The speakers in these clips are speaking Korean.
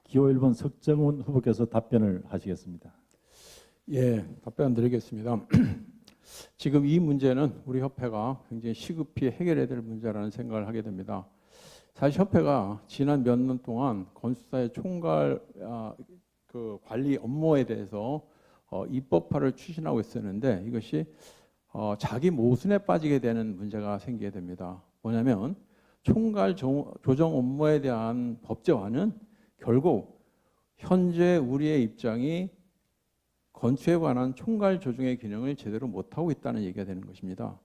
기호 1번 석정훈 후보께서 답변을 하시겠습니다. 예, 답변 드리겠습니다. 지금 이 문제는 우리 협회가 굉장히 시급히 해결해야 될 문제라는 생각을 하게 됩니다. 사실 협회가 지난 몇 년 동안 건축사의 총괄 그 관리 업무에 대해서 입법화를 추진하고 있었는데 이것이 자기 모순에 빠지게 되는 문제가 생기게 됩니다. 뭐냐면 총괄 조정 업무에 대한 법제화는 결국 현재 우리의 입장이 건축에 관한 총괄 조정의 기능을 제대로 못하고 있다는 얘기가 되는 것입니다.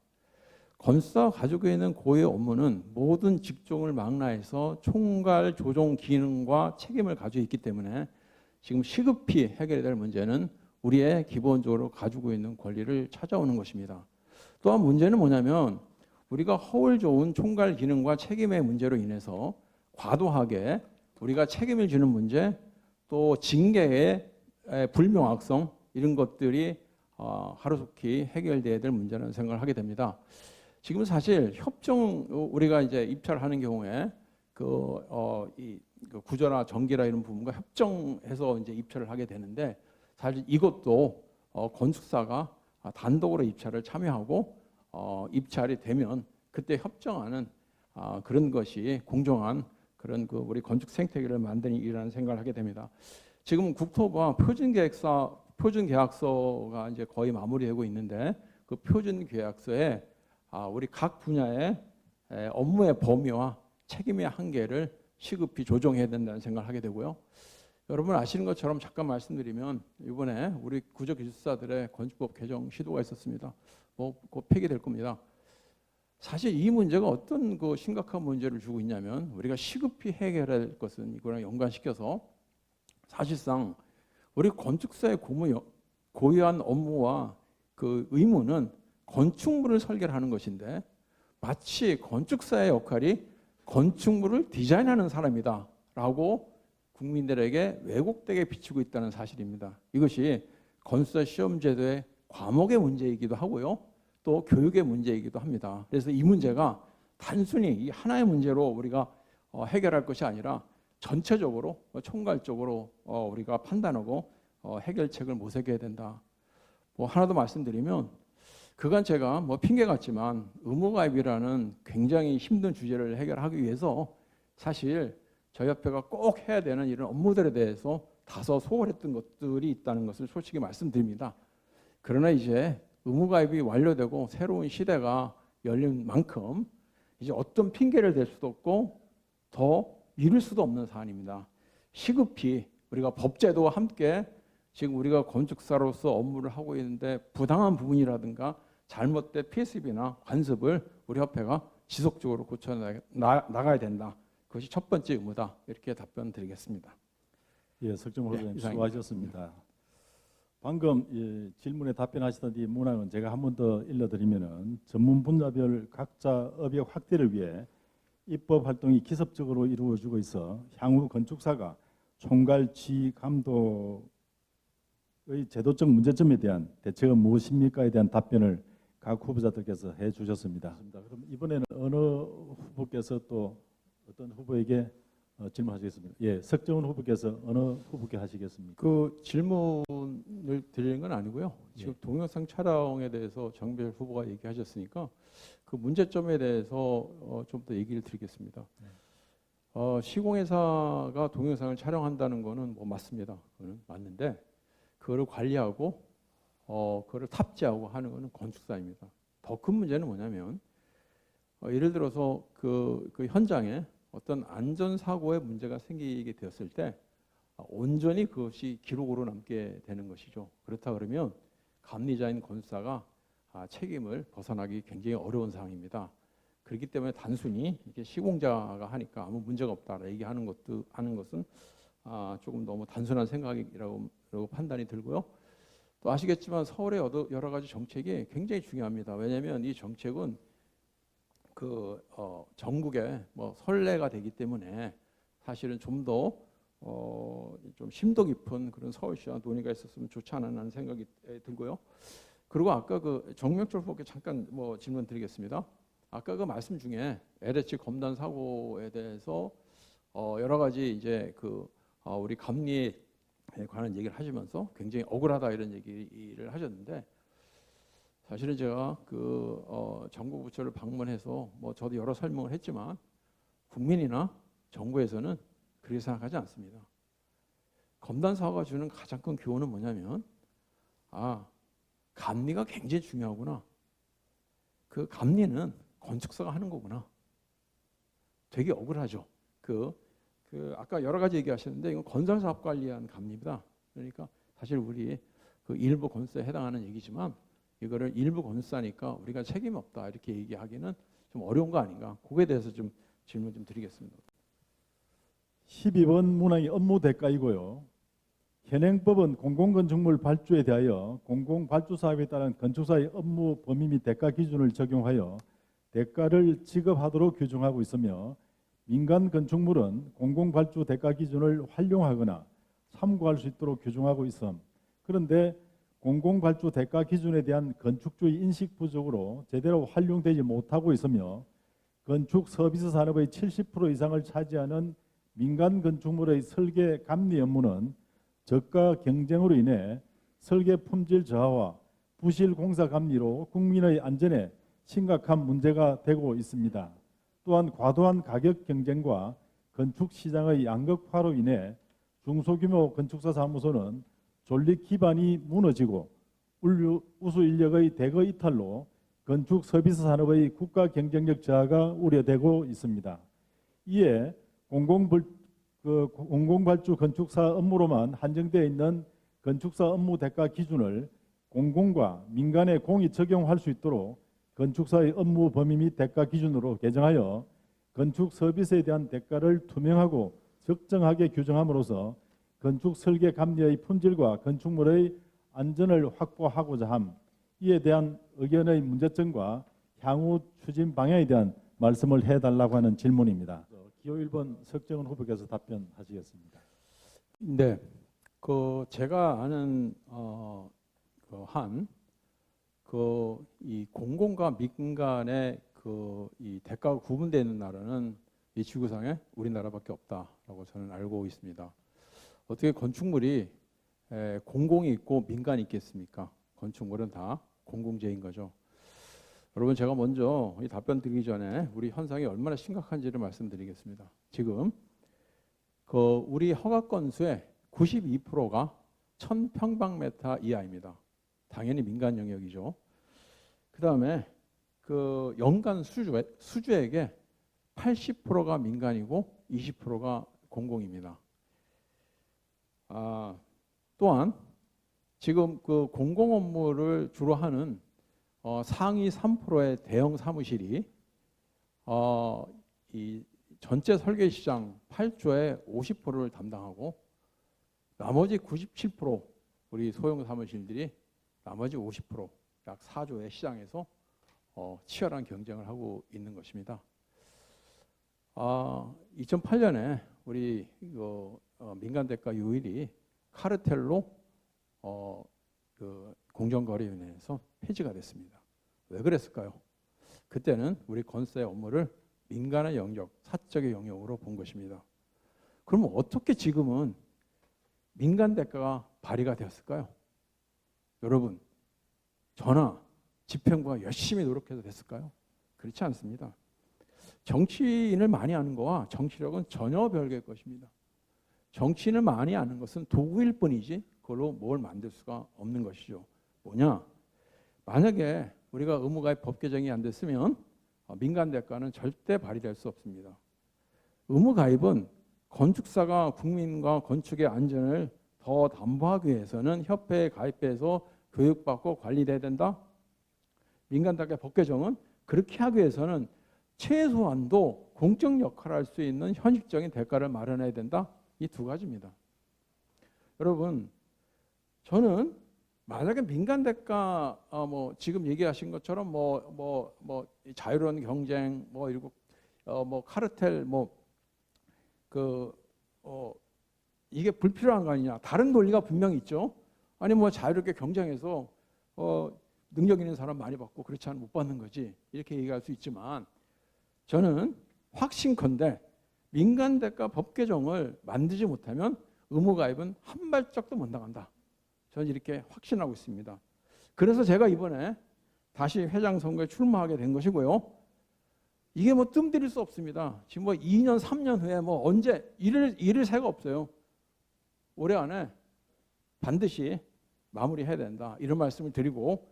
건축사가 가지고 있는 고유의 업무는 모든 직종을 망라해서 총괄 조정 기능과 책임을 가지고 있기 때문에 지금 시급히 해결해야 될 문제는 우리의 기본적으로 가지고 있는 권리를 찾아오는 것입니다. 또한 문제는 뭐냐면 우리가 허울 좋은 총괄 기능과 책임의 문제로 인해서 과도하게 우리가 책임을 지는 문제, 또 징계의 불명확성 이런 것들이 하루속히 해결돼야 될 문제라는 생각을 하게 됩니다. 지금 사실 협정 우리가 이제 입찰을 하는 경우에 그 구조나 전기라 이런 부분과 협정해서 이제 입찰을 하게 되는데 사실 이것도 건축사가 단독으로 입찰을 참여하고 입찰이 되면 그때 협정하는 그런 것이 공정한 그런 그 우리 건축 생태계를 만드는 일이라는 생각을 하게 됩니다. 지금 국토부와 표준계약서가 이제 거의 마무리되고 있는데 그 표준계약서에 우리 각 분야의 업무의 범위와 책임의 한계를 시급히 조정해야 된다는 생각을 하게 되고요. 여러분 아시는 것처럼 잠깐 말씀드리면 이번에 우리 구조기술사들의 건축법 개정 시도가 있었습니다. 곧 폐기될 겁니다. 사실 이 문제가 어떤 그 심각한 문제를 주고 있냐면 우리가 시급히 해결해야 될 것은 이거랑 연관시켜서 사실상 우리 건축사의 고유한 업무와 그 의무는 건축물을 설계를 하는 것인데 마치 건축사의 역할이 건축물을 디자인하는 사람이다 라고 국민들에게 왜곡되게 비추고 있다는 사실입니다. 이것이 건축사 시험제도의 과목의 문제이기도 하고요. 또 교육의 문제이기도 합니다. 그래서 이 문제가 단순히 이 하나의 문제로 우리가 해결할 것이 아니라 전체적으로 총괄적으로 우리가 판단하고 해결책을 모색해야 된다. 하나 더 말씀드리면 그간 제가 핑계 같지만 의무가입이라는 굉장히 힘든 주제를 해결하기 위해서 사실 저희 협회가 꼭 해야 되는 이런 업무들에 대해서 다소 소홀했던 것들이 있다는 것을 솔직히 말씀드립니다. 그러나 이제 의무가입이 완료되고 새로운 시대가 열린 만큼 이제 어떤 핑계를 댈 수도 없고 더 미룰 수도 없는 사안입니다. 시급히 우리가 법제도와 함께 지금 우리가 건축사로서 업무를 하고 있는데 부당한 부분이라든가 잘못된 PSB나 관습을 우리 협회가 지속적으로 고쳐 나가야 된다. 그것이 첫 번째 의무다. 이렇게 답변 드리겠습니다. 예, 석정훈 후보님 수고하셨습니다. 방금 질문에 답변하시던 이 문항은 제가 한 번 더 읽어드리면은 전문 분야별 각자 업역 확대를 위해 입법 활동이 기습적으로 이루어지고 있어 향후 건축사가 총괄 지휘 감독의 제도적 문제점에 대한 대책은 무엇입니까에 대한 답변을 각 후보자들께서 해주셨습니다. 그럼 이번에는 어느 후보께서 또 어떤 후보에게 질문하시겠습니까? 예, 석정훈 후보께서 어느 후보께 하시겠습니까? 그 질문을 드리는 건 아니고요. 지금 동영상 촬영에 대해서 정별 후보가 얘기하셨으니까 그 문제점에 대해서 좀 더 얘기를 드리겠습니다. 시공회사가 동영상을 촬영한다는 거는 맞습니다. 그거는 맞는데 그거를 관리하고 그거를 탑재하고 하는 거는 건축사입니다. 더 큰 문제는 뭐냐면 예를 들어서 그 현장에 어떤 안전사고의 문제가 생기게 되었을 때 온전히 그것이 기록으로 남게 되는 것이죠. 그렇다 그러면 감리자인 건축사가 책임을 벗어나기 굉장히 어려운 상황입니다. 그렇기 때문에 단순히 이게 시공자가 하니까 아무 문제가 없다라 얘기하는 것은 조금 너무 단순한 생각이라고 판단이 들고요. 또 아시겠지만 서울의 여러 가지 정책이 굉장히 중요합니다. 왜냐하면 이 정책은 전국에 선례가 되기 때문에 사실은 좀 더 좀 심도 깊은 그런 서울시와 논의가 있었으면 좋지 않았나 하는 생각이 들고요. 그리고 아까 그 정명철 후보께 잠깐 질문 드리겠습니다. 아까 그 말씀 중에 LH 검단 사고에 대해서 여러 가지 이제 우리 감리에 관한 얘기를 하시면서 굉장히 억울하다 이런 얘기를 하셨는데, 사실은 제가 정부 부처를 방문해서 저도 여러 설명을 했지만 국민이나 정부에서는 그렇게 생각하지 않습니다. 검단사가 주는 가장 큰 교훈은 뭐냐면, 감리가 굉장히 중요하구나. 그 감리는 건축사가 하는 거구나. 되게 억울하죠. 아까 여러 가지 얘기하셨는데 이건 건설사업 관리한 감리입니다. 그러니까 사실 우리 일부 건설사에 해당하는 얘기지만 이거를 일부 건설사니까 우리가 책임이 없다 이렇게 얘기하기는 좀 어려운 거 아닌가. 그거에 대해서 좀 질문 좀 드리겠습니다. 12번 문항이 업무 대가이고요. 현행법은 공공건축물 발주에 대하여 공공발주사업에 따른 건축사의 업무 범위 및 대가 기준을 적용하여 대가를 지급하도록 규정하고 있으며, 민간 건축물은 공공발주 대가 기준을 활용하거나 참고할 수 있도록 규정하고 있음. 그런데 공공발주 대가 기준에 대한 건축주의 인식 부족으로 제대로 활용되지 못하고 있으며, 건축 서비스 산업의 70% 이상을 차지하는 민간 건축물의 설계 감리 업무는 저가 경쟁으로 인해 설계 품질 저하와 부실 공사 감리로 국민의 안전에 심각한 문제가 되고 있습니다. 또한 과도한 가격 경쟁과 건축 시장의 양극화로 인해 중소규모 건축사 사무소는 존립 기반이 무너지고 우수 인력의 대거 이탈로 건축 서비스 산업의 국가 경쟁력 저하가 우려되고 있습니다. 이에 공공발주 건축사 업무로만 한정되어 있는 건축사 업무 대가 기준을 공공과 민간에 공이 적용할 수 있도록 건축사의 업무 범위 및 대가 기준으로 개정하여 건축 서비스에 대한 대가를 투명하고 적정하게 규정함으로써 건축 설계 감리의 품질과 건축물의 안전을 확보하고자 함. 이에 대한 의견의 문제점과 향후 추진 방향에 대한 말씀을 해달라고 하는 질문입니다. 기호 1번 석정은 후보께서 답변하시겠습니다. 네, 제가 아는 이 공공과 민간의 이 대가가 구분되는 나라는 이 지구상에 우리나라밖에 없다라고 저는 알고 있습니다. 어떻게 건축물이 공공이 있고 민간이 있겠습니까? 건축물은 다 공공재인 거죠. 여러분, 제가 먼저 이 답변 드리기 전에 우리 현상이 얼마나 심각한지를 말씀드리겠습니다. 지금 우리 허가 건수의 92%가 1000평방미터 이하입니다. 당연히 민간 영역이죠. 그 다음에 연간 수주액의 80%가 민간이고 20%가 공공입니다. 또한 지금 공공 업무를 주로 하는 상위 3%의 대형 사무실이 이 전체 설계 시장 8조의 50%를 담당하고, 나머지 97% 우리 소형 사무실들이 나머지 50% 약 4조의 시장에서 치열한 경쟁을 하고 있는 것입니다. 2008년에 우리 민간 대가 요율이 카르텔로 공정거래위원회에서 폐지가 됐습니다. 왜 그랬을까요? 그때는 우리 건설의 업무를 민간의 영역, 사적의 영역으로 본 것입니다. 그러면 어떻게 지금은 민간 대가가 발휘가 되었을까요? 여러분, 저나 집행부가 열심히 노력해서 됐을까요? 그렇지 않습니다. 정치인을 많이 아는 거와 정치력은 전혀 별개의 것입니다. 정치인을 많이 아는 것은 도구일 뿐이지 그걸로 뭘 만들 수가 없는 것이죠. 뭐냐? 만약에 우리가 의무가입 법 개정이 안 됐으면 민간 대가는 절대 발휘될 수 없습니다. 의무가입은 건축사가 국민과 건축의 안전을 더 담보하기 위해서는 협회에 가입해서 교육받고 관리돼야 된다. 민간 대가 법 개정은 그렇게 하기 위해서는 최소한도 공적 역할을 할 수 있는 현실적인 대가를 마련해야 된다. 이 두 가지입니다. 여러분, 저는 만약에 민간 대가 지금 얘기하신 것처럼 자유로운 경쟁 카르텔 이게 불필요한 거 아니냐. 다른 논리가 분명히 있죠. 아니 자유롭게 경쟁해서 능력 있는 사람 많이 받고 그렇지 않으면 못 받는 거지. 이렇게 얘기할 수 있지만 저는 확신컨대 민간 대가 법 개정을 만들지 못하면 의무가입은 한 발짝도 못 나간다. 저는 이렇게 확신하고 있습니다. 그래서 제가 이번에 다시 회장 선거에 출마하게 된 것이고요. 이게 뭐 뜸들일 수 없습니다. 지금 뭐 2년, 3년 후에 뭐 언제 이를 새가 없어요. 올해 안에 반드시 마무리해야 된다. 이런 말씀을 드리고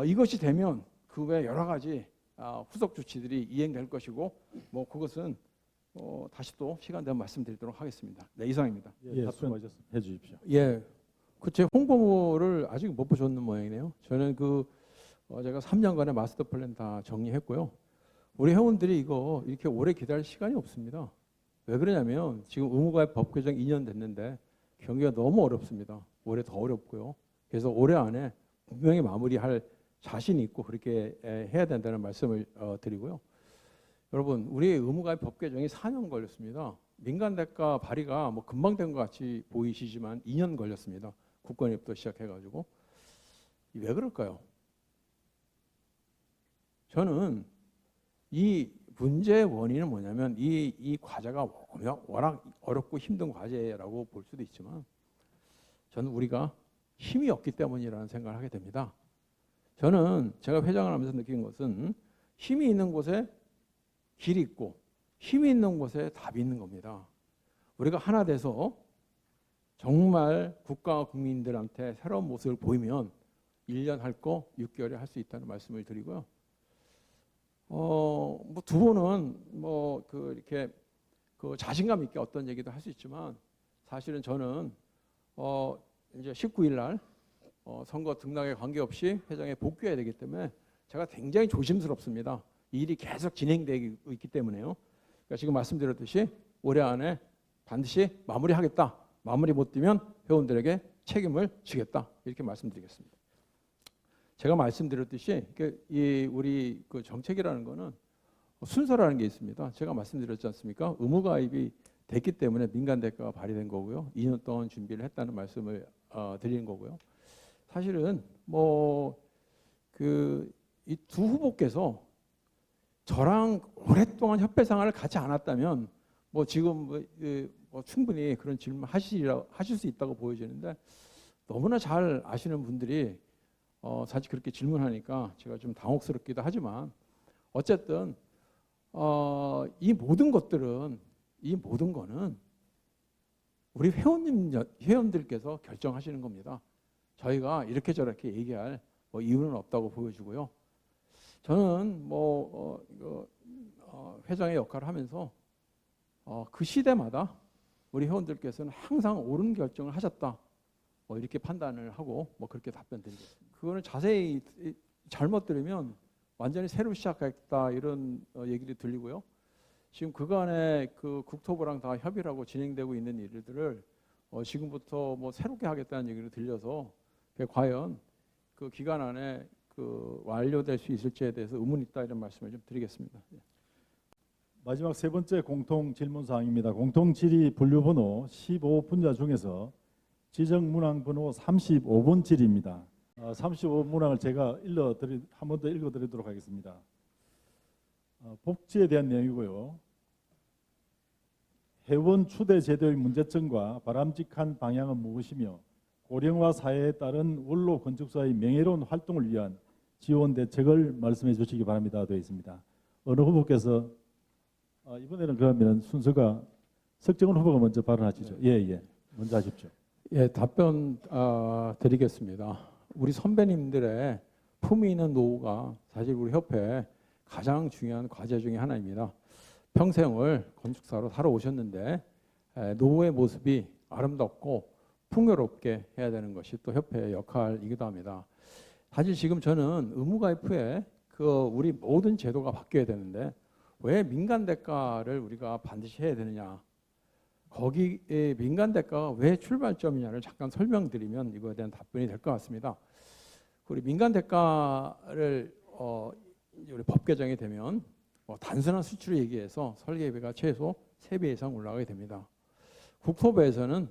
이것이 되면 그 외 여러 가지 후속 조치들이 이행될 것이고 뭐 그것은 다시 또 시간 되면 말씀드리도록 하겠습니다. 네, 이상입니다. 예, 답변해 주십시오. 예, 제 홍보를 아직 못 보셨는 모양이네요. 저는 제가 3년간의 마스터 플랜 다 정리했고요. 우리 회원들이 이거 이렇게 오래 기다릴 시간이 없습니다. 왜 그러냐면 지금 의무가입 법 개정 2년 됐는데 경기가 너무 어렵습니다. 올해 더 어렵고요. 그래서 올해 안에 분명히 마무리할 자신이 있고 그렇게 해야 된다는 말씀을 드리고요. 여러분, 우리 의무가입 법 개정이 4년 걸렸습니다. 민간 대가 발의가 뭐 금방 된 것 같이 보이시지만 2년 걸렸습니다. 국권입부터 시작해가지고. 왜 그럴까요? 저는 이 문제의 원인은 뭐냐면 이 과제가 워낙 어렵고 힘든 과제라고 볼 수도 있지만 저는 우리가 힘이 없기 때문이라는 생각을 하게 됩니다. 저는 제가 회장을 하면서 느낀 것은 힘이 있는 곳에 길이 있고 힘이 있는 곳에 답이 있는 겁니다. 우리가 하나 돼서 정말 국가와 국민들한테 새로운 모습을 보이면 1년 할 거 6개월에 할 수 있다는 말씀을 드리고요. 뭐 두 분은 이렇게 자신감 있게 어떤 얘기도 할 수 있지만 사실은 저는 이제 19일 날 선거 등락에 관계없이 회장에 복귀해야 되기 때문에 제가 굉장히 조심스럽습니다. 이 일이 계속 진행되고 있기 때문에요. 그러니까 지금 말씀드렸듯이 올해 안에 반드시 마무리하겠다. 마무리 못 되면 회원들에게 책임을 지겠다. 이렇게 말씀드리겠습니다. 제가 말씀드렸듯이 우리 정책이라는 거는 순서라는 게 있습니다. 제가 말씀드렸지 않습니까? 의무가입이 됐기 때문에 민간 대가가 발의된 거고요. 2년 동안 준비를 했다는 말씀을 드리는 거고요. 사실은 이 두 후보께서 저랑 오랫동안 협회 생활을 같이 안 했다면 지금 충분히 그런 질문 하실 수 있다고 보여지는데 너무나 잘 아시는 분들이 사실 그렇게 질문하니까 제가 좀 당혹스럽기도 하지만 어쨌든 이 모든 거는 우리 회원들께서 결정하시는 겁니다. 저희가 이렇게 저렇게 얘기할 이유는 없다고 보여지고요. 저는 회장의 역할을 하면서 그 시대마다 우리 회원들께서는 항상 옳은 결정을 하셨다. 이렇게 판단을 하고 그렇게 답변 드리겠습니다. 그거는 자세히 잘못 들으면 완전히 새로 시작했다 이런 얘기도 들리고요. 지금 그간에 국토부랑 다 협의를 하고 진행되고 있는 일들을 지금부터 새롭게 하겠다는 얘기를 들려서 과연 그 기간 안에 완료될 수 있을지에 대해서 의문이 있다 이런 말씀을 좀 드리겠습니다. 마지막 세 번째 공통 질문 사항입니다. 공통 질의 분류번호 15분자 중에서 지정 문항 번호 35번 질의입니다. 35번 문항을 제가 한 번 더 읽어드리도록 하겠습니다. 복지에 대한 내용이고요. 회원 추대 제도의 문제점과 바람직한 방향은 무엇이며 고령화 사회에 따른 원로 건축사의 명예로운 활동을 위한 지원 대책을 말씀해 주시기 바랍니다. 되어 있습니다. 어느 후보께서 이번에는 그러면 순서가 석정훈 후보가 먼저 발언하시죠. 예. 먼저 하십시오. 예, 답변 드리겠습니다. 우리 선배님들의 품위 있는 노후가 사실 우리 협회의 가장 중요한 과제 중에 하나입니다. 평생을 건축사로 살아오셨는데 노후의 모습이 아름답고 풍요롭게 해야 되는 것이 또 협회의 역할이기도 합니다. 사실 지금 저는 의무가입 후에 우리 모든 제도가 바뀌어야 되는데 왜 민간 대가를 우리가 반드시 해야 되느냐, 거기에 민간 대가가 왜 출발점이냐를 잠깐 설명드리면 이거에 대한 답변이 될 것 같습니다. 우리 민간 대가를 우리 법 개정이 되면 단순한 수치로 얘기해서 설계비가 최소 3배 이상 올라가게 됩니다. 국토부에서는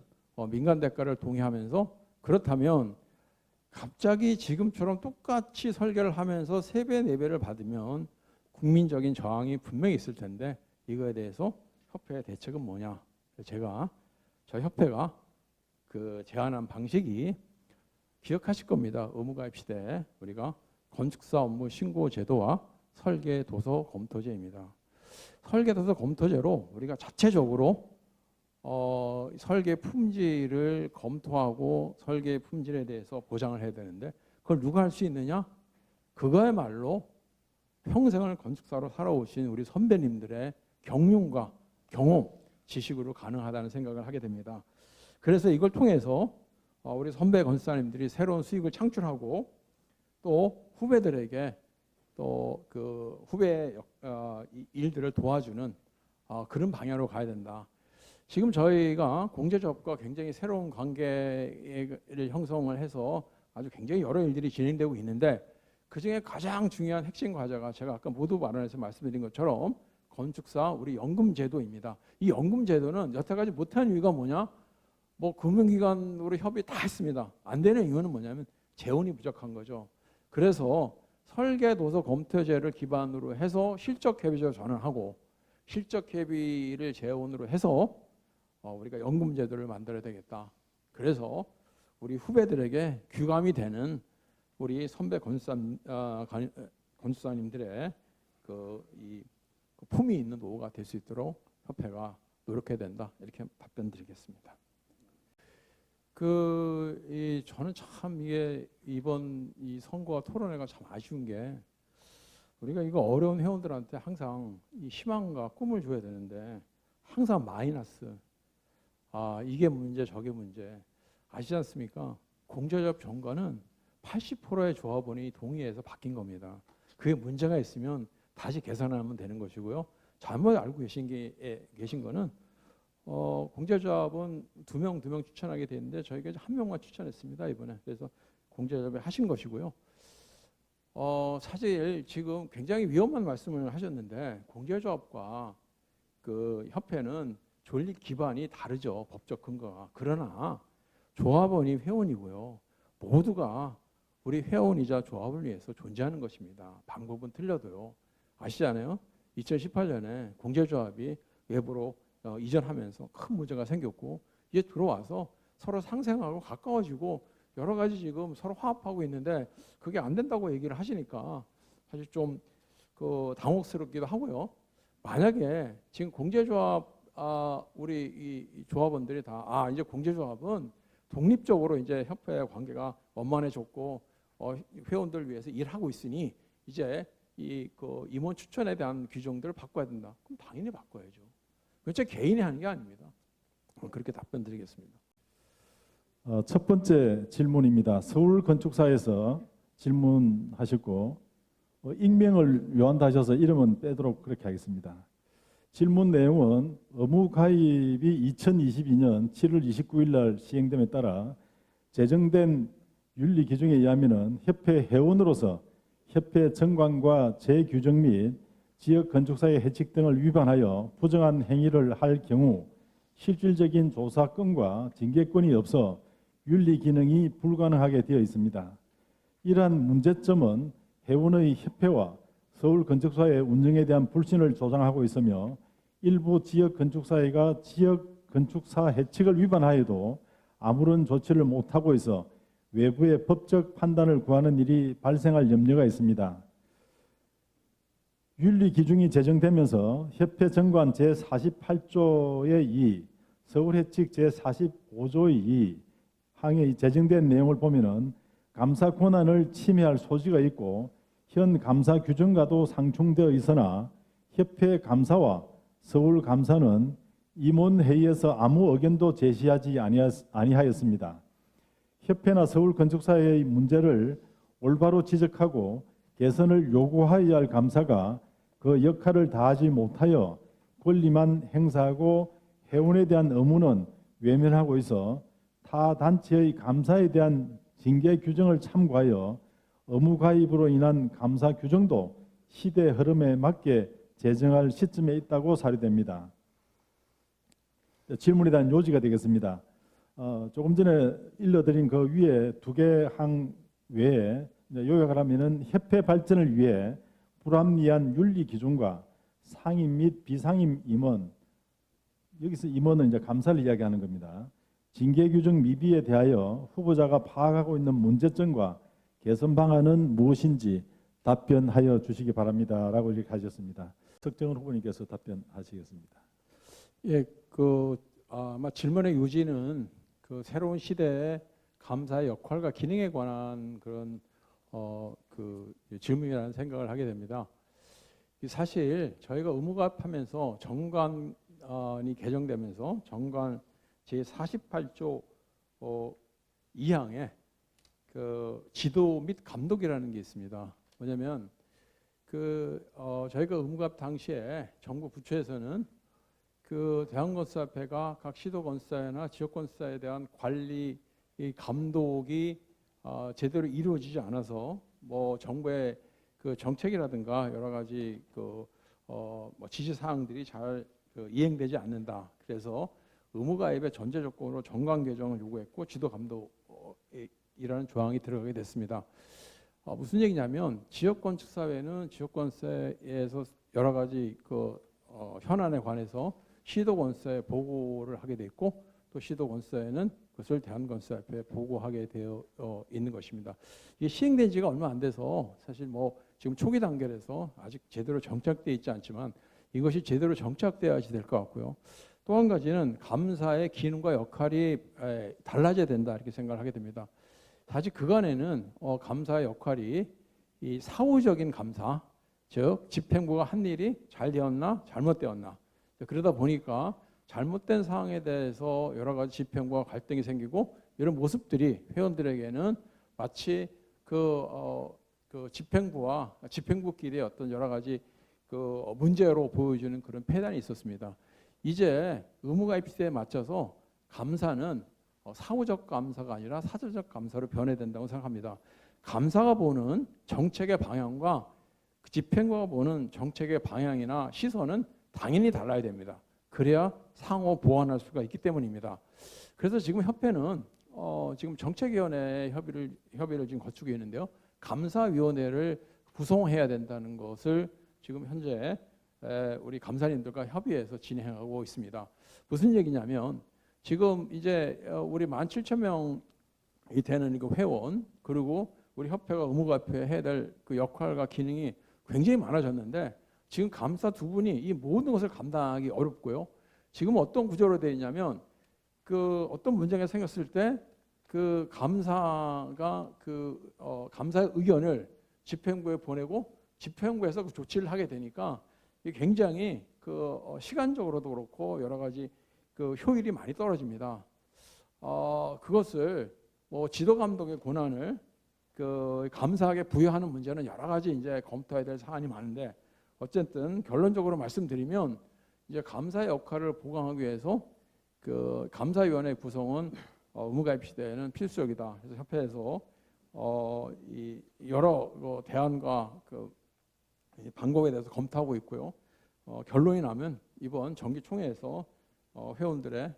민간 대가를 동의하면서 그렇다면 갑자기 지금처럼 똑같이 설계를 하면서 3배, 4배를 받으면 국민적인 저항이 분명히 있을 텐데 이거에 대해서 협회의 대책은 뭐냐? 제가 저 협회가 그 제안한 방식이 기억하실 겁니다. 의무가입 시대에 우리가 건축사 업무 신고 제도와 설계 도서 검토제입니다. 설계 도서 검토제로 우리가 자체적으로 설계 품질을 검토하고 설계 품질에 대해서 보장을 해야 되는데 그걸 누가 할 수 있느냐? 그거야말로 평생을 건축사로 살아오신 우리 선배님들의 경륜과 경험, 지식으로 가능하다는 생각을 하게 됩니다. 그래서 이걸 통해서 우리 선배 건축사님들이 새로운 수익을 창출하고 또 후배들에게 또 그 후배의 일들을 도와주는 그런 방향으로 가야 된다. 지금 저희가 공제조합과 굉장히 새로운 관계를 형성을 해서 아주 굉장히 여러 일들이 진행되고 있는데 그중에 가장 중요한 핵심 과제가 제가 아까 모두 발언에서 말씀드린 것처럼 건축사 우리 연금제도입니다. 이 연금제도는 여태까지 못한 이유가 뭐냐? 뭐 금융기관으로 협의 다 했습니다. 안 되는 이유는 뭐냐면 재원이 부족한 거죠. 그래서 설계도서 검토제를 기반으로 해서 실적협의제로 전환하고 실적협의를 재원으로 해서 우리가 연금제도를 만들어야 되겠다. 그래서 우리 후배들에게 귀감이 되는 우리 선배 건축사님들의 그 품위 있는 노후가 될 수 있도록 협회가 노력해야 된다. 이렇게 답변드리겠습니다. 저는 참 이게 이번 이 선거와 토론회가 참 아쉬운 게 우리가 이거 어려운 회원들한테 항상 이 희망과 꿈을 줘야 되는데 항상 마이너스. 이게 문제, 저게 문제. 아시지 않습니까? 공제조합 정관은 80%의 조합원이 동의해서 바뀐 겁니다. 그게 문제가 있으면 다시 계산하면 되는 것이고요. 잘못 알고 계신 거는 공제조합은 두 명 추천하게 되는데 저희가 이제 한 명만 추천했습니다 이번에. 그래서 공제조합에 하신 것이고요. 사실 지금 굉장히 위험한 말씀을 하셨는데 공제조합과 그 협회는 존립 기반이 다르죠. 법적 근거가. 그러나 조합원이 회원이고요. 모두가 우리 회원이자 조합을 위해서 존재하는 것입니다. 방법은 틀려도요. 아시잖아요. 2018년에 공제조합이 외부로 이전하면서 큰 문제가 생겼고 이제 들어와서 서로 상생하고 가까워지고 여러 가지 지금 서로 화합하고 있는데 그게 안 된다고 얘기를 하시니까 사실 좀 당혹스럽기도 하고요. 만약에 지금 공제조합 우리 이 조합원들이 다 이제 공제조합은 독립적으로 이제 협회 관계가 원만해졌고 회원들 위해서 일하고 있으니 이제 임원 추천에 대한 규정들을 바꿔야 된다. 그럼 당연히 바꿔야죠. 그렇죠. 개인이 하는 게 아닙니다. 그렇게 답변드리겠습니다. 첫 번째 질문입니다. 서울건축사에서 질문하셨고 익명을 요한다 하셔서 이름은 빼도록 그렇게 하겠습니다. 질문 내용은 의무가입이 2022년 7월 29일 날 시행됨에 따라 제정된 윤리 규정에 의하면 협회 회원으로서 협회 정관과 재규정 및 지역 건축사의 해칙 등을 위반하여 부정한 행위를 할 경우 실질적인 조사권과 징계권이 없어 윤리 기능이 불가능하게 되어 있습니다. 이러한 문제점은 회원의 협회와 서울건축사의 운영에 대한 불신을 조장하고 있으며 일부 지역 건축사회가 지역 건축사 해칙을 위반하여도 아무런 조치를 못하고 있어 외부의 법적 판단을 구하는 일이 발생할 염려가 있습니다. 윤리 기준이 제정되면서 협회 정관 제48조의 2, 서울해칙 제45조의 2 항에 제정된 내용을 보면은 감사 권한을 침해할 소지가 있고 현 감사 규정과도 상충되어 있으나 협회 감사와 서울 감사는 임원회의에서 아무 의견도 제시하지 아니하였습니다. 협회나 서울건축사의 문제를 올바로 지적하고 개선을 요구하여야 할 감사가 그 역할을 다하지 못하여 권리만 행사하고 회원에 대한 의무는 외면하고 있어 타 단체의 감사에 대한 징계 규정을 참고하여 의무가입으로 인한 감사 규정도 시대 흐름에 맞게 제정할 시점에 있다고 사료됩니다. 질문에 대한 요지가 되겠습니다. 조금 전에 일러드린 그 위에 두 개 항 외에 요약을 하면은 협회 발전을 위해 불합리한 윤리 기준과 상임 및 비상임 임원, 여기서 임원은 이제 감사를 이야기하는 겁니다. 징계 규정 미비에 대하여 후보자가 파악하고 있는 문제점과 개선 방안은 무엇인지 답변하여 주시기 바랍니다라고 이렇게 하셨습니다. 석정은 후보님께서 답변하시겠습니다. 예, 아마 질문의 요지는 그 새로운 시대의 감사의 역할과 기능에 관한 그런 질문이라는 생각을 하게 됩니다. 사실 저희가 의무가입하면서 정관이 개정되면서 정관 제48조 2항에 그 지도 및 감독이라는 게 있습니다. 뭐냐면 저희가 의무가입 당시에 정부 부처에서는 그 대한건설협회가 각 시도건설사나 지역건설사에 대한 관리 감독이 제대로 이루어지지 않아서 뭐 정부의 그 정책이라든가 여러 가지 뭐 지시 사항들이 잘 이행되지 않는다. 그래서 의무가입의 전제 조건으로 정관 개정을 요구했고 지도 감독이라는 조항이 들어가게 됐습니다. 무슨 얘기냐면 지역건축사회는 지역건설에서 여러 가지 현안에 관해서 시도건설에 보고를 하게 돼 있고 또 시도건설에는 그것을 대한건설협회에 보고하게 되어 있는 것입니다. 이게 시행된 지가 얼마 안 돼서 사실 뭐 지금 초기 단계라서 아직 제대로 정착되어 있지 않지만 이것이 제대로 정착되어야지 될 것 같고요. 또 한 가지는 감사의 기능과 역할이 달라져야 된다 이렇게 생각을 하게 됩니다. 사실 그간에는 감사의 역할이 이 사후적인 감사, 즉 집행부가 한 일이 잘 되었나 잘못되었나 그러다 보니까 잘못된 사항에 대해서 여러 가지 집행부와 갈등이 생기고 이런 모습들이 회원들에게는 마치 집행부와 집행부끼리의 어떤 여러 가지 문제로 보여주는 그런 폐단이 있었습니다. 이제 의무가입 시대에 맞춰서 감사는 사후적 감사가 아니라 사전적 감사로 변해야 된다고 생각합니다. 감사가 보는 정책의 방향과 집행부가 보는 정책의 방향이나 시선은 당연히 달라야 됩니다. 그래야 상호 보완할 수가 있기 때문입니다. 그래서 지금 협회는 지금 정책위원회 협의를 지금 거치고 있는데요. 감사위원회를 구성해야 된다는 것을 지금 현재 우리 감사님들과 협의해서 진행하고 있습니다. 무슨 얘기냐면 지금 이제 우리 17,000명이 되는 그 회원 그리고 우리 협회가 의무가입해 해야 될 그 역할과 기능이 굉장히 많아졌는데 지금 감사 두 분이 이 모든 것을 감당하기 어렵고요. 지금 어떤 구조로 되어 있냐면 어떤 문제가 생겼을 때 그 감사가 감사의 의견을 집행부에 보내고 집행부에서 그 조치를 하게 되니까 이게 굉장히 시간적으로도 그렇고 여러 가지 효율이 많이 떨어집니다. 그것을 뭐 지도 감독의 권한을 감사하게 부여하는 문제는 여러 가지 이제 검토해야 될 사안이 많은데 어쨌든 결론적으로 말씀드리면 이제 감사의 역할을 보강하기 위해서 감사위원회 구성은 의무가입 시대에는 필수적이다. 그래서 협회에서 여러 대안과 방법에 대해서 검토하고 있고요. 결론이 나면 이번 정기총회에서 회원들의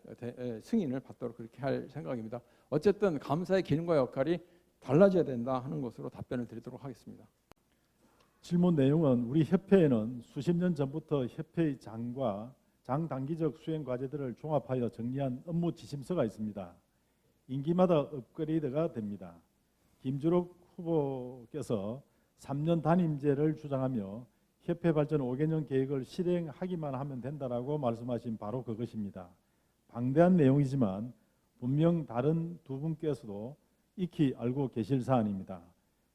승인을 받도록 그렇게 할 생각입니다. 어쨌든 감사의 기능과 역할이 달라져야 된다 하는 것으로 답변을 드리도록 하겠습니다. 질문 내용은 우리 협회에는 수십 년 전부터 협회의 장과 장 단기적 수행 과제들을 종합하여 정리한 업무 지침서가 있습니다. 임기마다 업그레이드가 됩니다. 김주록 후보께서 3년 단임제를 주장하며 협회 발전 5개년 계획을 실행하기만 하면 된다라고 말씀하신 바로 그것입니다. 방대한 내용이지만 분명 다른 두 분께서도 익히 알고 계실 사안입니다.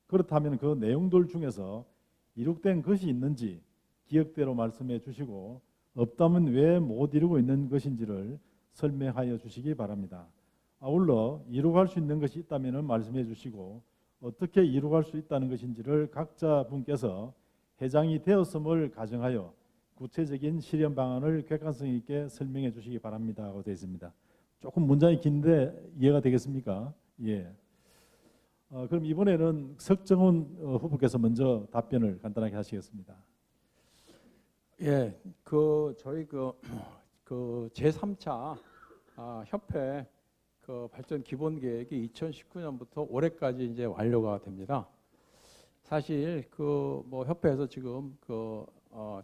그렇다면 그 내용들 중에서 이룩된 것이 있는지 기억대로 말씀해 주시고 없다면 왜 못 이루고 있는 것인지를 설명하여 주시기 바랍니다. 아울러 이룩할 수 있는 것이 있다면 말씀해 주시고 어떻게 이룩할 수 있다는 것인지를 각자 분께서 회장이 되었음을 가정하여 구체적인 실현 방안을 객관성 있게 설명해 주시기 바랍니다 하고 되어 있습니다. 조금 문장이 긴데 이해가 되겠습니까? 예. 그럼 이번에는 석정훈 후보께서 먼저 답변을 간단하게 하시겠습니다. 예, 저희 제3차 협회 발전 기본 계획이 2019년부터 올해까지 이제 완료가 됩니다. 사실 뭐 협회에서 지금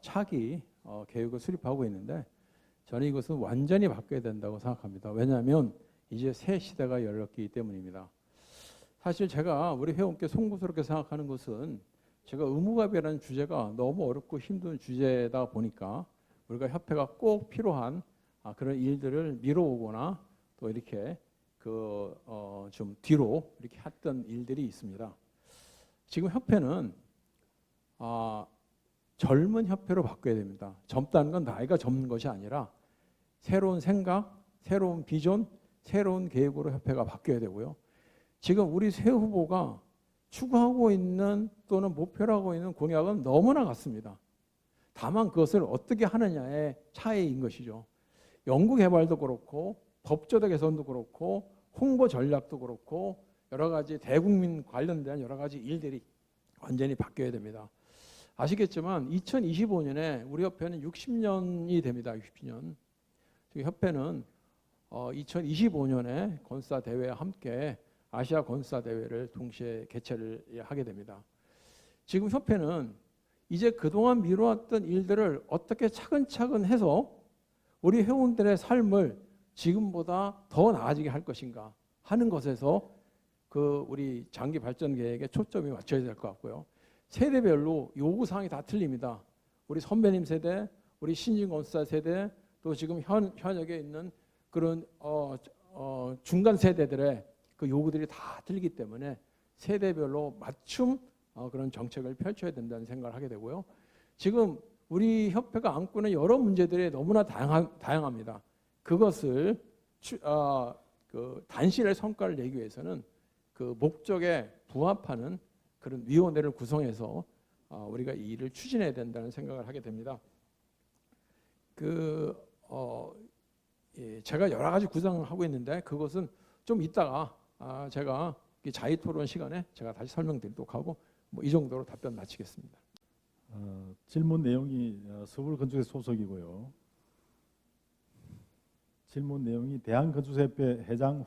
차기 계획을 수립하고 있는데 저는 이것은 완전히 바뀌어야 된다고 생각합니다. 왜냐하면 이제 새 시대가 열렸기 때문입니다. 사실 제가 우리 회원께 송구스럽게 생각하는 것은 제가 의무갑이라는 주제가 너무 어렵고 힘든 주제다 보니까 우리가 협회가 꼭 필요한 그런 일들을 미뤄오거나 또 이렇게 좀 뒤로 이렇게 했던 일들이 있습니다. 지금 협회는 젊은 협회로 바꿔야 됩니다. 젊다는 건 나이가 젊는 것이 아니라 새로운 생각, 새로운 비전, 새로운 계획으로 협회가 바뀌어야 되고요. 지금 우리 새 후보가 추구하고 있는 또는 목표로 하고 있는 공약은 너무나 같습니다. 다만 그것을 어떻게 하느냐의 차이인 것이죠. 연구개발도 그렇고 법제도 개선도 그렇고 홍보 전략도 그렇고 여러 가지 대국민 관련된 여러 가지 일들이 완전히 바뀌어야 됩니다. 아시겠지만 2025년에 우리 협회는 60년이 됩니다. 60년. 지금 협회는 2025년에 건사 대회와 함께 아시아 건사 대회를 동시에 개최를 하게 됩니다. 지금 협회는 이제 그동안 미뤄왔던 일들을 어떻게 차근차근 해서 우리 회원들의 삶을 지금보다 더 나아지게 할 것인가 하는 것에서 우리 장기 발전 계획에 초점이 맞춰야 될 것 같고요. 세대별로 요구사항이 다 틀립니다. 우리 선배님 세대, 우리 신진 건사 세대, 또 지금 현역에 있는 그런 중간 세대들의 그 요구들이 다 틀리기 때문에 세대별로 맞춤 그런 정책을 펼쳐야 된다는 생각을 하게 되고요. 지금 우리 협회가 안고 있는 여러 문제들이 너무나 다양합니다. 그것을 단실의 성과를 내기 위해서는 그 목적에 부합하는 그런 위원회를 구성해서 우리가 이 일을 추진해야 된다는 생각을 하게 됩니다. 제가 여러 가지 구상을 하고 있는데 그것은 좀 이따가 제가 자유 토론 시간에 제가 다시 설명드리도록 하고 이 정도로 답변 마치겠습니다. 질문 내용이 서울건축회 소속이고요. 질문 내용이 대한건축협회 회장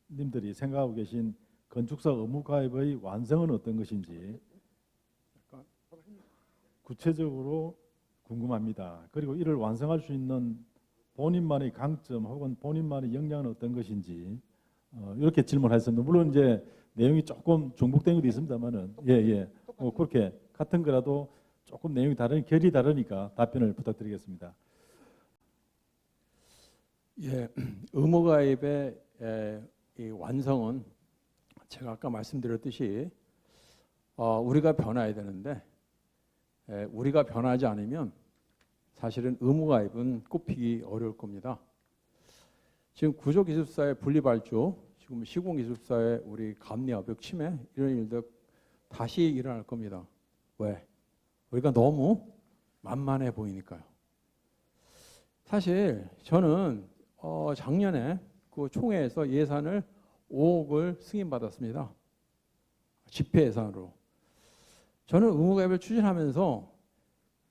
후보님들이 생각하고 계신 건축사 의무가입의 완성은 어떤 것인지 구체적으로 궁금합니다. 그리고 이를 완성할 수 있는 본인만의 강점 혹은 본인만의 역량은 어떤 것인지 이렇게 질문하셨습니다. 물론 이제 내용이 조금 중복된 것도 있습니다만은 그렇게 같은 거라도 조금 내용이 결이 다르니까 답변을 부탁드리겠습니다. 의무가입의 이 완성은 제가 아까 말씀드렸듯이 우리가 변화해야 되는데 우리가 변하지 않으면 사실은 의무가입은 꼽히기 어려울 겁니다. 지금 구조기술사의 분리발주, 지금 시공기술사의 우리 감리 압력 침해 이런 일도 다시 일어날 겁니다. 왜? 우리가 너무 만만해 보이니까요. 사실 저는 작년에 그 총회에서 예산을 5억을 승인받았습니다. 집회 예산으로. 저는 의무가입을 추진하면서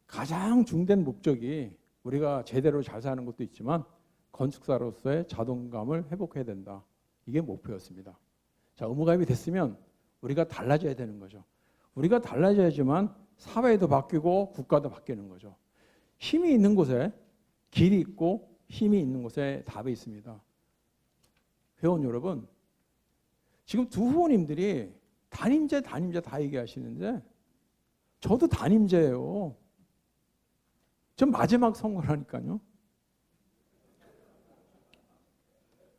가장 중된 목적이 우리가 제대로 잘 사는 것도 있지만 건축사로서의 자존감을 회복해야 된다. 이게 목표였습니다. 자, 의무가입이 됐으면 우리가 달라져야 되는 거죠. 우리가 달라져야지만 사회도 바뀌고 국가도 바뀌는 거죠. 힘이 있는 곳에 길이 있고 힘이 있는 곳에 답이 있습니다. 회원 여러분, 지금 두 후보님들이 단임제 다 얘기하시는데 저도 단임제예요. 전 마지막 선거라니까요.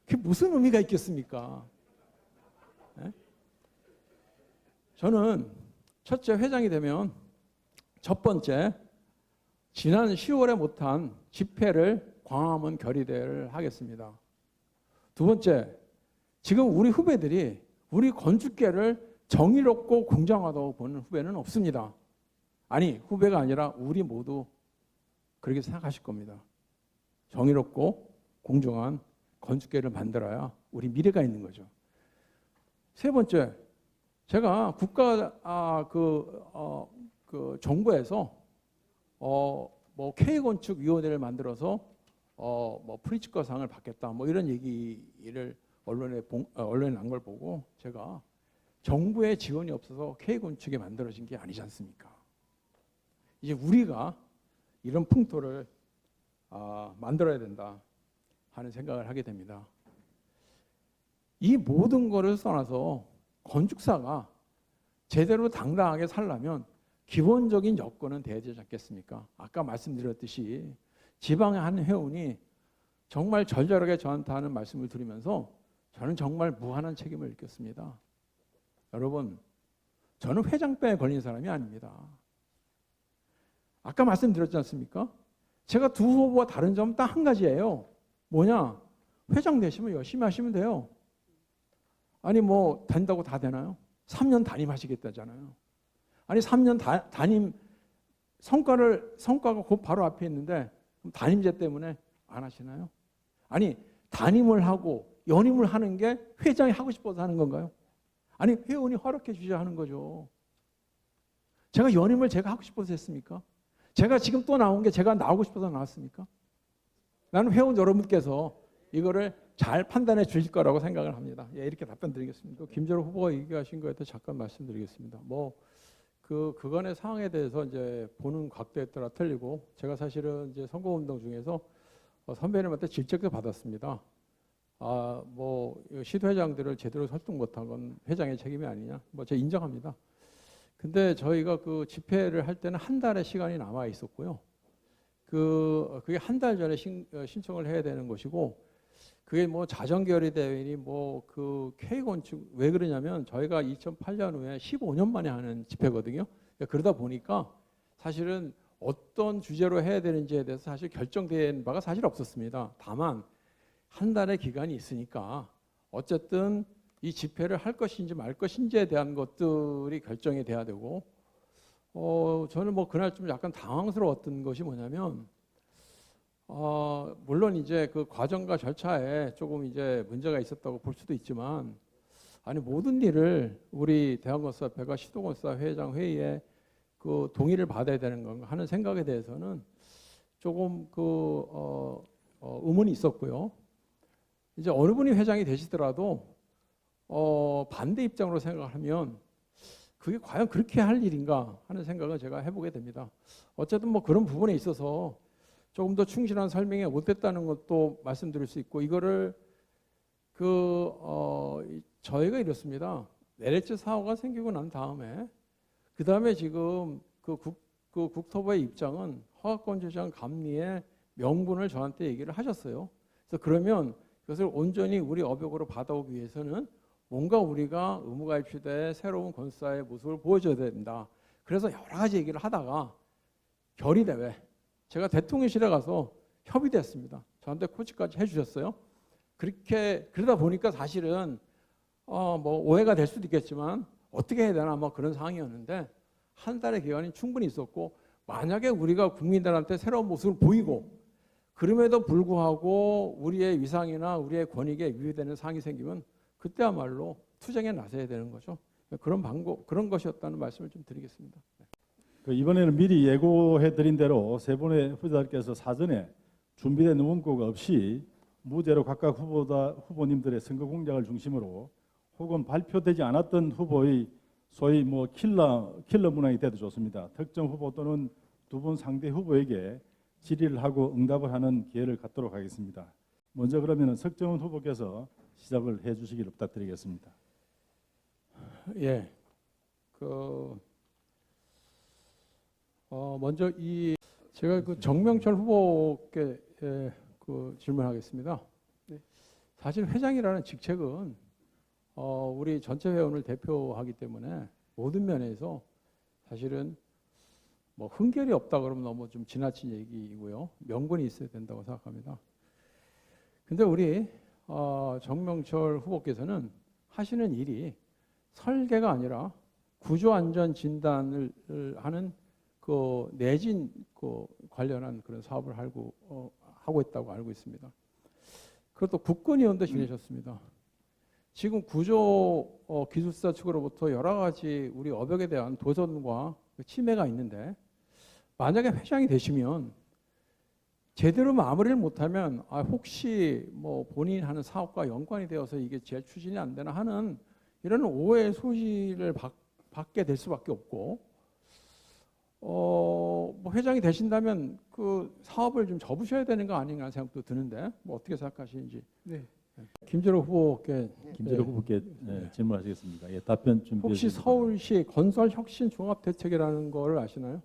그게 무슨 의미가 있겠습니까? 네? 저는 첫째 회장이 되면 첫 번째 지난 10월에 못한 집회를 광화문 결의대회를 하겠습니다. 두 번째, 지금 우리 후배들이 우리 건축계를 정의롭고 공정하다고 보는 후배는 없습니다. 아니, 후배가 아니라 우리 모두 그렇게 생각하실 겁니다. 정의롭고 공정한 건축계를 만들어야 우리 미래가 있는 거죠. 세 번째, 제가 정부에서 K건축위원회를 만들어서 프리츠커상을 받겠다 이런 얘기를 언론에 난 걸 보고 제가 정부의 지원이 없어서 K건축이 만들어진 게 아니지 않습니까? 이제 우리가 이런 풍토를 만들어야 된다. 하는 생각을 하게 됩니다. 이 모든 거를 떠나서 건축사가 제대로 당당하게 살려면 기본적인 여건은 돼야 되지 않겠습니까? 아까 말씀드렸듯이 지방의 한 회원이 정말 절절하게 저한테 하는 말씀을 드리면서 저는 정말 무한한 책임을 느꼈습니다. 여러분, 저는 회장병에 걸린 사람이 아닙니다. 아까 말씀드렸지 않습니까? 제가 두 후보와 다른 점은 딱 한 가지예요. 뭐냐? 회장 되시면 열심히 하시면 돼요. 아니 뭐 된다고 다 되나요? 3년 담임하시겠다잖아요. 아니 3년 담임 성과가 곧 바로 앞에 있는데 담임제 때문에 안 하시나요? 아니 담임을 하고 연임을 하는 게 회장이 하고 싶어서 하는 건가요? 아니 회원이 허락해 주셔야 하는 거죠. 제가 연임을 제가 하고 싶어서 했습니까? 제가 지금 또 나온 게 제가 나오고 싶어서 나왔습니까? 나는 회원 여러분께서 이거를 잘 판단해 주실 거라고 생각을 합니다. 예, 이렇게 답변 드리겠습니다. 김재로 후보가 얘기하신 거에 대해서 잠깐 말씀드리겠습니다. 그간의 상황에 대해서 이제 보는 각도에 따라 틀리고, 제가 사실은 이제 선거운동 중에서 선배님한테 질책도 받았습니다. 시도회장들을 제대로 설득 못한 건 회장의 책임이 아니냐. 제가 인정합니다. 근데 저희가 그 집회를 할 때는 한 달의 시간이 남아 있었고요. 그게 한 달 전에 신청을 해야 되는 것이고, 그게 뭐 자정결의 대회니 그 K건축, 왜 그러냐면 저희가 2008년 후에 15년 만에 하는 집회거든요. 그러다 보니까 사실은 어떤 주제로 해야 되는지에 대해서 사실 결정된 바가 사실 없었습니다. 다만 한 달의 기간이 있으니까 어쨌든 이 집회를 할 것인지 말 것인지에 대한 것들이 결정이 돼야 되고, 저는 그날 좀 약간 당황스러웠던 것이 뭐냐면, 물론 이제 그 과정과 절차에 조금 이제 문제가 있었다고 볼 수도 있지만, 아니 모든 일을 우리 대한건축사협회가 시도건축사 회장 회의에 그 동의를 받아야 되는 건가 하는 생각에 대해서는 조금 의문이 있었고요. 이제 어느 분이 회장이 되시더라도 반대 입장으로 생각하면 그게 과연 그렇게 할 일인가 하는 생각을 제가 해보게 됩니다. 어쨌든 그런 부분에 있어서 조금 더 충실한 설명이 못됐다는 것도 말씀드릴 수 있고, 이거를 저희가 이렇습니다. LH 사고가 생기고 난 다음에 그 다음에 지금 국토부의 입장은 허가권재정 감리의 명분을 저한테 얘기를 하셨어요. 그래서 그러면 그것을 온전히 우리 업역으로 받아오기 위해서는 뭔가 우리가 의무가입시대의 새로운 건설사의 모습을 보여줘야 된다. 그래서 여러 가지 얘기를 하다가 결의대회, 제가 대통령실에 가서 협의됐습니다. 저한테 코치까지 해주셨어요. 그러다 보니까 사실은 오해가 될 수도 있겠지만 어떻게 해야 되나 그런 상황이었는데, 한 달의 기간이 충분히 있었고, 만약에 우리가 국민들한테 새로운 모습을 보이고 그럼에도 불구하고 우리의 위상이나 우리의 권익에 위배되는 사항이 생기면 그때야말로 투쟁에 나서야 되는 거죠. 그런 것이었다는 말씀을 좀 드리겠습니다. 이번에는 미리 예고해드린 대로 세 분의 후보자께서 사전에 준비된 문구가 없이 무죄로 각각 후보님들의 선거 공약을 중심으로 혹은 발표되지 않았던 후보의 소위 킬러 문항이 돼도 좋습니다. 특정 후보 또는 두 분 상대 후보에게 질의를 하고 응답을 하는 기회를 갖도록 하겠습니다. 먼저 그러면 석정훈 후보께서 시작을 해주시기를 부탁드리겠습니다. 예, 먼저 제가 정명철 후보께 질문하겠습니다. 네. 사실 회장이라는 직책은 우리 전체 회원을 대표하기 때문에 모든 면에서 사실은 흥결이 없다 그러면 너무 좀 지나친 얘기이고요. 명분이 있어야 된다고 생각합니다. 근데 우리 정명철 후보께서는 하시는 일이 설계가 아니라 구조안전 진단을 하는 내진 관련한 그런 사업을 하고 있다고 알고 있습니다. 그것도 국권위원도 지내셨습니다. 지금 구조기술사 측으로부터 여러 가지 우리 업역에 대한 도전과 침해가 있는데, 만약에 회장이 되시면 제대로 마무리를 못하면 혹시 본인이 하는 사업과 연관이 되어서 이게 재추진이 안 되나 하는 이런 오해의 소지를 받게 될 수밖에 없고, 뭐 회장이 되신다면 그 사업을 좀 접으셔야 되는 거 아닌가 생각도 드는데 뭐 어떻게 생각하시는지. 네. 김재로 후보께 김재로 후보께 질문하시겠습니까? 예, 답변 준비해 혹시 주시기 서울시 건설혁신종합대책이라는 거를 아시나요?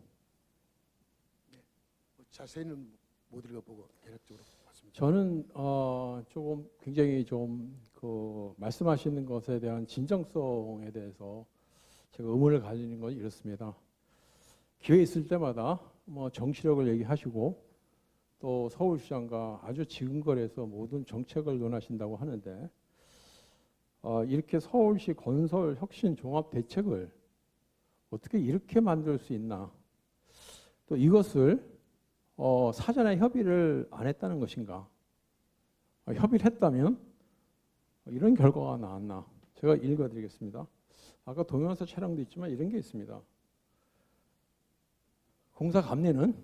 자세히는 못 읽어보고 대략적으로 봤습니다. 저는 조금 굉장히 좀 그 말씀하시는 것에 대한 진정성에 대해서 제가 의문을 가지는 건 이렇습니다. 기회 있을 때마다 뭐 정치력을 얘기하시고 또 서울시장과 아주 지근거리에서 모든 정책을 논하신다고 하는데 이렇게 서울시 건설 혁신 종합 대책을 어떻게 이렇게 만들 수 있나? 또 이것을 사전에 협의를 안 했다는 것인가? 협의를 했다면 이런 결과가 나왔나? 제가 읽어드리겠습니다. 아까 동영상 촬영도 있지만 이런 게 있습니다. 공사 감리는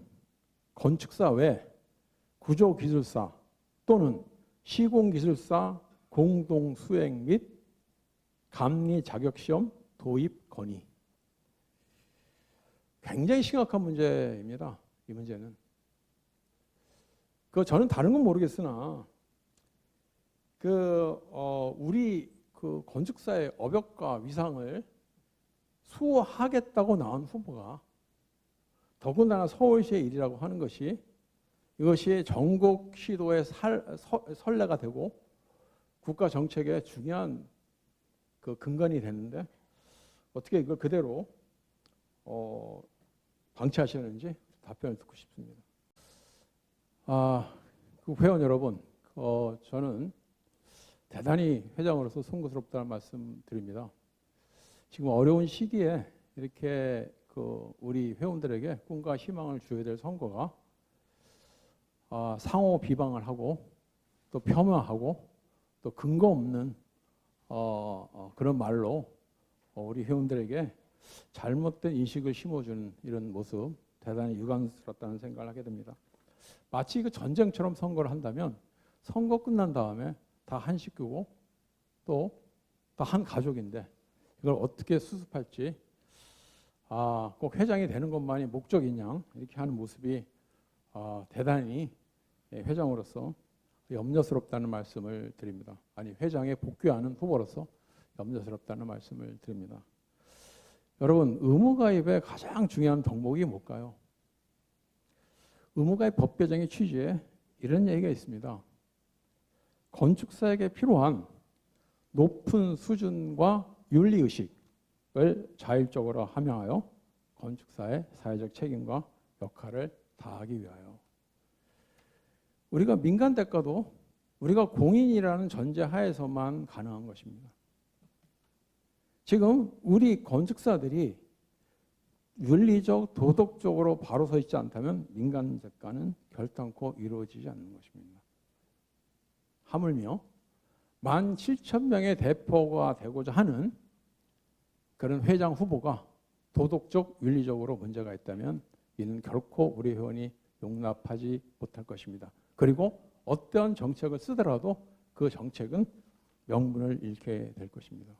건축사 외 구조기술사 또는 시공기술사 공동 수행 및 감리 자격시험 도입 건의. 굉장히 심각한 문제입니다. 이 문제는. 저는 다른 건 모르겠으나 우리 그 건축사의 업역과 위상을 수호하겠다고 나온 후보가 더군다나 서울시의 일이라고 하는 것이 이것이 전국 시도의 선례가 되고 국가 정책의 중요한 그 근간이 되는데 어떻게 이걸 그대로 방치하시는지 답변을 듣고 싶습니다. 그 회원 여러분, 저는 대단히 회장으로서 송구스럽다는 말씀 드립니다. 지금 어려운 시기에 이렇게 우리 회원들에게 꿈과 희망을 줘야 될 선거가 상호 비방을 하고 또 폄하하고 또 근거 없는 그런 말로 우리 회원들에게 잘못된 인식을 심어주는 이런 모습 대단히 유감스럽다는 생각을 하게 됩니다. 마치 이거 전쟁처럼 선거를 한다면 선거 끝난 다음에 다 한 식구고 또 한 가족인데 이걸 어떻게 수습할지 꼭 회장이 되는 것만이 목적인 양 이렇게 하는 모습이 대단히 회장으로서 염려스럽다는 말씀을 드립니다. 아니 회장에 복귀하는 후보로서 염려스럽다는 말씀을 드립니다. 여러분 의무가입의 가장 중요한 덕목이 뭘까요? 의무가입 법 개정의 취지에 이런 얘기가 있습니다. 건축사에게 필요한 높은 수준과 윤리의식을 자율적으로 함양하여 건축사의 사회적 책임과 역할을 다하기 위하여 우리가 민간 대가도 우리가 공인이라는 전제 하에서만 가능한 것입니다. 지금 우리 건축사들이 윤리적, 도덕적으로 바로 서 있지 않다면 민간 대가는 결단코 이루어지지 않는 것입니다. 하물며 17,000명의 대표가 되고자 하는 그런 회장 후보가 도덕적, 윤리적으로 문제가 있다면 이는 결코 우리 회원이 용납하지 못할 것입니다. 그리고 어떠한 정책을 쓰더라도 그 정책은 명분을 잃게 될 것입니다.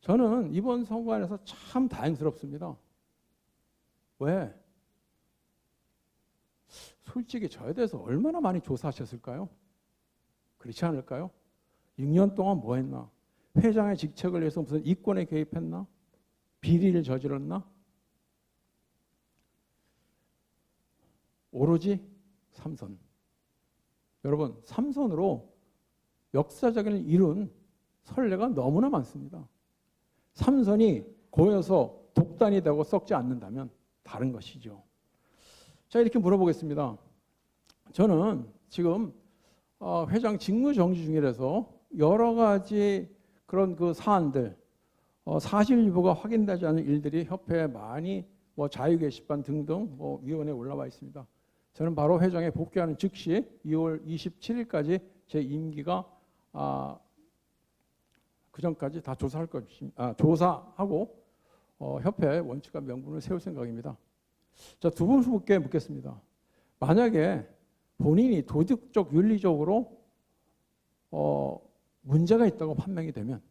저는 이번 선거안에서 참 다행스럽습니다. 왜? 솔직히 저에 대해서 얼마나 많이 조사하셨을까요? 그렇지 않을까요? 6년 동안 뭐 했나? 회장의 직책을 위해서 무슨 이권에 개입했나? 비리를 저질렀나? 오로지 삼선. 여러분, 삼선으로 역사적인 이룬 선례가 너무나 많습니다. 삼선이 고여서 독단이 되고 썩지 않는다면 다른 것이죠. 자, 이렇게 물어보겠습니다. 저는 지금 회장 직무 정지 중이라서 여러 가지 그런 그 사안들, 사실 일부가 확인되지 않은 일들이 협회에 많이 자유 게시판 등등 위원회에 올라와 있습니다. 저는 바로 회장에 복귀하는 즉시 2월 27일까지 제 임기가 그 전까지 다 조사할 것입니다. 조사하고 협회 원칙과 명분을 세울 생각입니다. 자, 두 분께 묻겠습니다. 만약에 본인이 도덕적, 윤리적으로 문제가 있다고 판명이 되면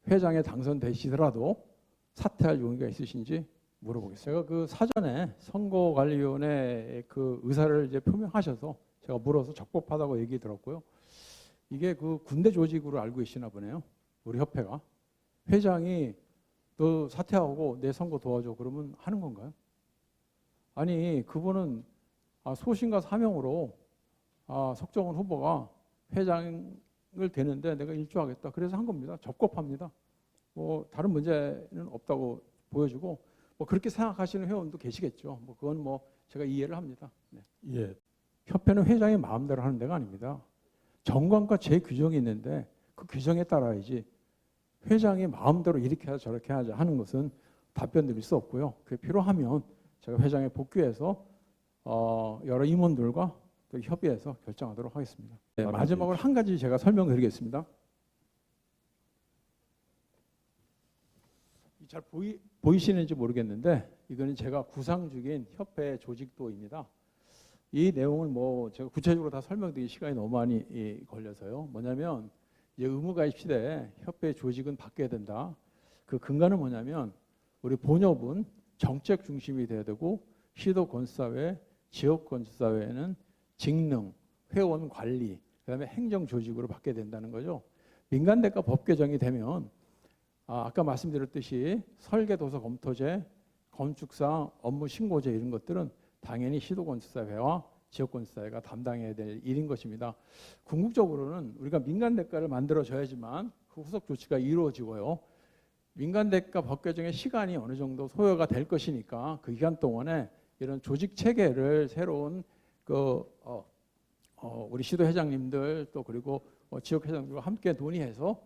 회장에 당선되시더라도 사퇴할 용의가 있으신지 물어보겠습니다. 제가 그 사전에 선거관리위원회 그 의사를 이제 표명하셔서 제가 물어서 적법하다고 얘기 들었고요. 이게 그 군대 조직으로 알고 계시나 보네요. 우리 협회가. 회장이 너 사퇴하고 내 선거 도와줘 그러면 하는 건가요? 아니 그분은 소신과 사명으로 석정원 후보가 회장을 되는데 내가 일조하겠다. 그래서 한 겁니다. 적법합니다. 뭐 다른 문제는 없다고 보여주고 뭐 그렇게 생각하시는 회원도 계시겠죠. 뭐 그건 뭐 제가 이해를 합니다. 네. 예, 협회는 회장이 마음대로 하는 데가 아닙니다. 정관과 제 규정이 있는데 그 규정에 따라야지 회장이 마음대로 이렇게 하자 저렇게 하자 하는 것은 답변 드릴 수 없고요. 그게 필요하면 제가 회장에 복귀해서 여러 임원들과 또 협의해서 결정하도록 하겠습니다. 네, 마지막으로 한 가지 제가 설명드리겠습니다. 잘 보이시는지 모르겠는데 이거는 제가 구상 중인 협회 조직도입니다. 이 내용은 뭐 제가 구체적으로 다 설명드리기 시간이 너무 많이 걸려서요. 뭐냐면 이제 의무가입 시대에 협회 조직은 바뀌어야 된다. 그 근간은 뭐냐면 우리 본협은 정책 중심이 돼야 되고 시도건설사회, 지역건설사회는 직능, 회원 관리, 그다음에 행정 조직으로 바뀌어야 된다는 거죠. 민간대가 법 개정이 되면 아까 말씀드렸듯이 설계, 도서, 검토제, 건축상, 업무 신고제 이런 것들은 당연히 시도건설사회와 지역건설사회가 담당해야 될 일인 것입니다. 궁극적으로는 우리가 민간대가를 만들어줘야지만 그 후속 조치가 이루어지고요. 민간대가 법 개정의 시간이 어느 정도 소요가 될 것이니까 그 기간 동안에 이런 조직 체계를 새로운 우리 시도 회장님들 또 그리고 지역 회장들과 함께 논의해서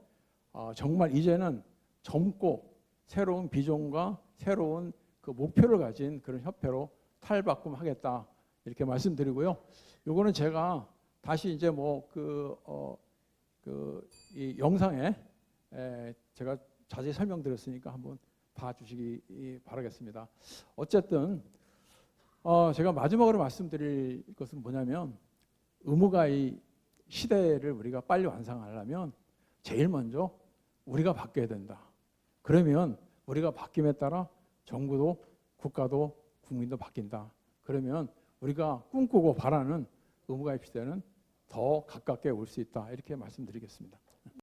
정말 이제는 젊고 새로운 비전과 새로운 그 목표를 가진 그런 협회로 탈바꿈하겠다 이렇게 말씀드리고요. 요거는 제가 다시 이제 이 영상에 제가 자세히 설명드렸으니까 한번 봐주시기 바라겠습니다. 어쨌든 제가 마지막으로 말씀드릴 것은 뭐냐면 의무가입 시대를 우리가 빨리 완성하려면 제일 먼저 우리가 바뀌어야 된다. 그러면 우리가 바뀜에 따라 정부도 국가도 국민도 바뀐다. 그러면 우리가 꿈꾸고 바라는 의무가입 시대는 더 가깝게 올 수 있다. 이렇게 말씀드리겠습니다.